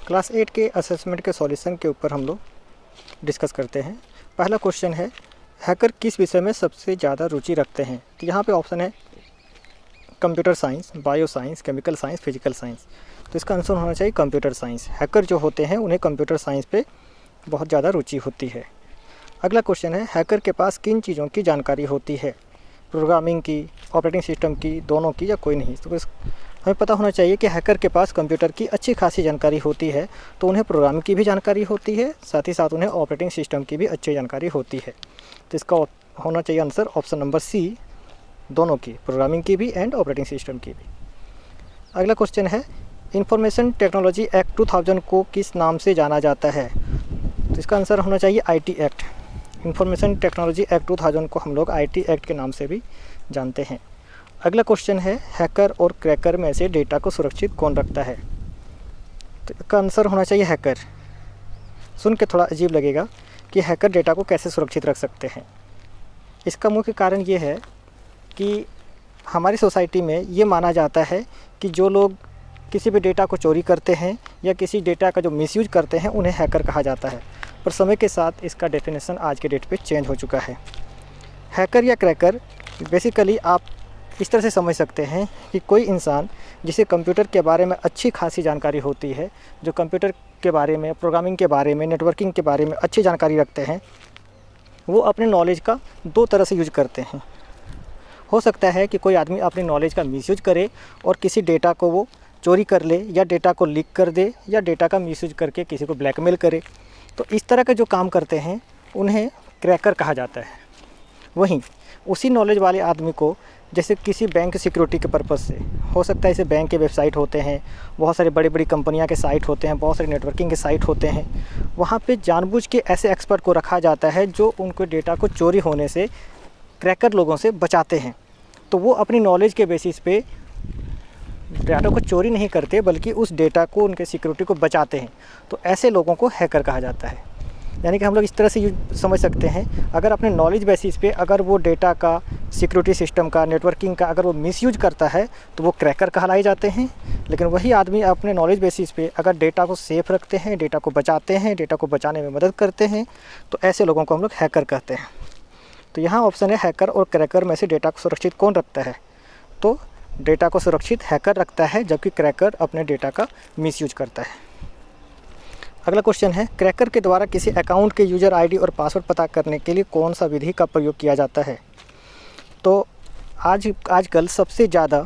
Class 8 के assessment के solution के ऊपर हम लोग डिस्कस करते हैं। पहला क्वेश्चन है, हैकर किस विषय में सबसे ज़्यादा रुचि रखते हैं। तो यहाँ पे ऑप्शन है computer science, bio science, chemical science, physical science. तो इसका आंसर होना चाहिए कंप्यूटर साइंस। हैकर जो होते हैं उन्हें कंप्यूटर साइंस पे बहुत ज़्यादा रुचि होती है। अगला क्वेश्चन है, हैकर के पास किन चीज़ों की जानकारी होती है। प्रोग्रामिंग की, ऑपरेटिंग सिस्टम की, दोनों की या कोई नहीं। तो हमें पता होना चाहिए कि हैकर के पास कंप्यूटर की अच्छी खासी जानकारी होती है। तो उन्हें प्रोग्रामिंग की भी जानकारी होती है, साथ ही साथ उन्हें ऑपरेटिंग सिस्टम की भी अच्छी जानकारी होती है। तो इसका होना चाहिए आंसर ऑप्शन नंबर सी, दोनों की, प्रोग्रामिंग की भी एंड ऑपरेटिंग सिस्टम की भी। अगला क्वेश्चन है, इंफॉर्मेशन टेक्नोलॉजी एक्ट 2000 को किस नाम से जाना जाता है। तो इसका आंसर होना चाहिए IT act. Information technology act 2000 को हम लोग आईटी एक्ट के नाम से भी जानते हैं। अगला क्वेश्चन है, हैकर और क्रैकर में से डेटा को सुरक्षित कौन रखता है। तो इसका आंसर होना चाहिए हैकर। सुन के थोड़ा अजीब लगेगा कि हैकर डेटा को कैसे सुरक्षित रख सकते हैं। इसका मुख्य कारण ये है कि हमारी सोसाइटी में ये माना जाता है कि जो लोग किसी भी डेटा को चोरी करते हैं या किसी डेटा का जो मिसयूज करते हैं उन्हें हैकर कहा जाता है। पर समय के साथ इसका डेफिनेशन आज के डेट पे चेंज हो चुका है। हैकर या क्रैकर बेसिकली आप इस तरह से समझ सकते हैं कि कोई इंसान जिसे कंप्यूटर के बारे में अच्छी खासी जानकारी होती है, जो कंप्यूटर के बारे में, प्रोग्रामिंग के बारे में, नेटवर्किंग के बारे में अच्छी जानकारी रखते हैं, वो अपने नॉलेज का दो तरह से यूज करते हैं। हो सकता है कि कोई आदमी अपनी नॉलेज का मिसयूज करे और किसी डेटा को वो चोरी कर ले, या डेटा को लीक कर दे, या डेटा का मिसयूज करके किसी को ब्लैकमेल करे। तो इस तरह के जो काम करते हैं उन्हें क्रैकर कहा जाता है। वहीं उसी नॉलेज वाले आदमी को, जैसे किसी बैंक सिक्योरिटी के पर्पज़ से, हो सकता है इसे बैंक के वेबसाइट होते हैं, बहुत सारी बड़ी बड़ी कंपनियां के साइट होते हैं, बहुत सारी नेटवर्किंग के साइट होते हैं, वहाँ पे जानबूझ के ऐसे एक्सपर्ट को रखा जाता है जो उनको डेटा को चोरी होने से, क्रैकर लोगों से बचाते हैं। तो वो अपनी नॉलेज के बेसिस पे डेटा को चोरी नहीं करते बल्कि उस डेटा को, उनके सिक्योरिटी को बचाते हैं। तो ऐसे लोगों को हैकर कहा जाता है। यानी कि हम लोग इस तरह से समझ सकते हैं, अगर अपने नॉलेज बेसिस पे अगर वो डेटा का, सिक्योरिटी सिस्टम का, नेटवर्किंग का अगर वो मिसयूज करता है तो वो क्रैकर कहलाए जाते हैं। लेकिन वही आदमी अपने नॉलेज बेसिस पे अगर डेटा को सेफ रखते हैं, डेटा को बचाते हैं, डेटा को बचाने में मदद करते हैं, तो ऐसे लोगों को हम लोग हैकर कहते हैं। तो यहाँ ऑप्शन है, हैकर और क्रैकर में से डेटा को सुरक्षित कौन रखता है। तो डेटा को सुरक्षित हैकर रखता है, जबकि क्रैकर अपने डेटा का मिसयूज करता है। अगला क्वेश्चन है, क्रैकर के द्वारा किसी अकाउंट के यूज़र आईडी और पासवर्ड पता करने के लिए कौन सा विधि का प्रयोग किया जाता है। तो आजकल सबसे ज़्यादा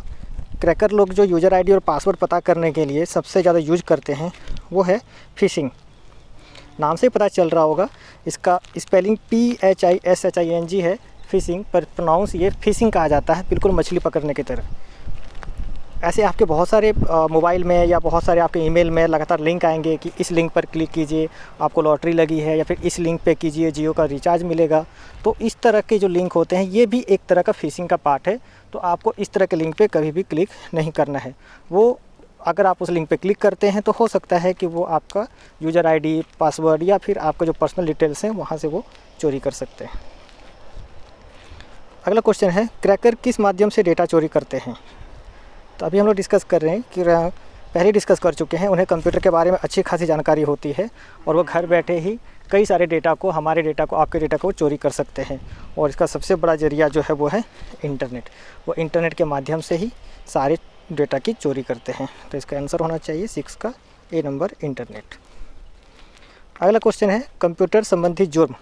क्रैकर लोग जो यूज़र आईडी और पासवर्ड पता करने के लिए सबसे ज़्यादा यूज करते हैं वो है फिशिंग। नाम से पता चल रहा होगा, इसका स्पेलिंग PHISHING है, फिशिंग, पर प्रोनाउंस ये फिशिंग कहा जाता है, बिल्कुल मछली पकड़ने की तरह। ऐसे आपके बहुत सारे मोबाइल में या बहुत सारे आपके ईमेल में लगातार लिंक आएंगे कि इस लिंक पर क्लिक कीजिए, आपको लॉटरी लगी है, या फिर इस लिंक पे कीजिए, जियो का रिचार्ज मिलेगा। तो इस तरह के जो लिंक होते हैं ये भी एक तरह का फिशिंग का पार्ट है। तो आपको इस तरह के लिंक पे कभी भी क्लिक नहीं करना है। वो अगर आप उस लिंक पे क्लिक करते हैं तो हो सकता है कि वो आपका यूज़र आईडी, पासवर्ड या फिर आपका जो पर्सनल डिटेल्स हैं वहाँ से वो चोरी कर सकते हैं। अगला क्वेश्चन है, क्रैकर किस माध्यम से डेटा चोरी करते हैं। तो अभी हम लोग डिस्कस कर रहे हैं कि पहले डिस्कस कर चुके हैं, उन्हें कंप्यूटर के बारे में अच्छी खासी जानकारी होती है और वो घर बैठे ही कई सारे डेटा को, हमारे डेटा को, आपके डेटा को चोरी कर सकते हैं। और इसका सबसे बड़ा जरिया जो है वो है इंटरनेट। वो इंटरनेट के माध्यम से ही सारे डेटा की चोरी करते हैं। तो इसका आंसर होना चाहिए 6 का ए नंबर, इंटरनेट। अगला क्वेश्चन है, कंप्यूटर संबंधी जुर्म,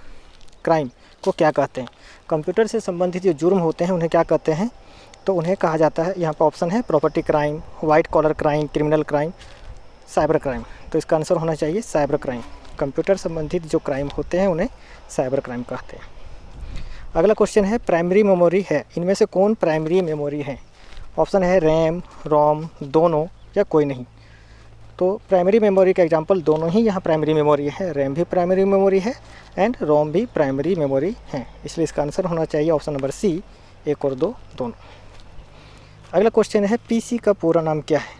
क्राइम को क्या कहते हैं। कंप्यूटर से संबंधित जो जुर्म होते हैं उन्हें क्या कहते हैं। तो उन्हें कहा जाता है, यहाँ पर ऑप्शन है property crime, white collar crime, criminal crime, cyber crime. तो इसका आंसर होना चाहिए साइबर क्राइम। कंप्यूटर संबंधित जो क्राइम होते हैं उन्हें साइबर क्राइम कहते हैं। अगला क्वेश्चन है, प्राइमरी मेमोरी है, इनमें से कौन प्राइमरी मेमोरी है। ऑप्शन है रैम, रोम, दोनों या कोई नहीं। तो प्राइमरी मेमोरी का एग्जांपल दोनों ही यहाँ प्राइमरी मेमोरी है। रैम भी प्राइमरी मेमोरी है एंड रोम भी प्राइमरी मेमोरी है, इसलिए इसका आंसर होना चाहिए ऑप्शन नंबर सी, 1 और 2 दोनों। अगला क्वेश्चन है, पीसी का पूरा नाम क्या है।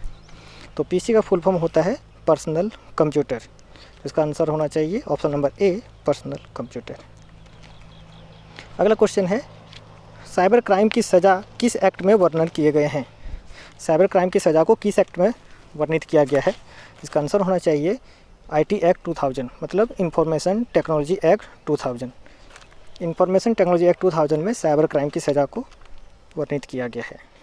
तो पीसी का फुल फॉर्म होता है पर्सनल कंप्यूटर। इसका आंसर होना चाहिए option number A, personal computer. अगला क्वेश्चन है, साइबर क्राइम की सज़ा किस एक्ट में वर्णन किए गए हैं। साइबर क्राइम की सज़ा को किस एक्ट में वर्णित किया गया है? इसका आंसर होना चाहिए IT एक्ट 2000, मतलब information technology act 2000। Information technology act 2000 में साइबर क्राइम की सज़ा को वर्णित किया गया है।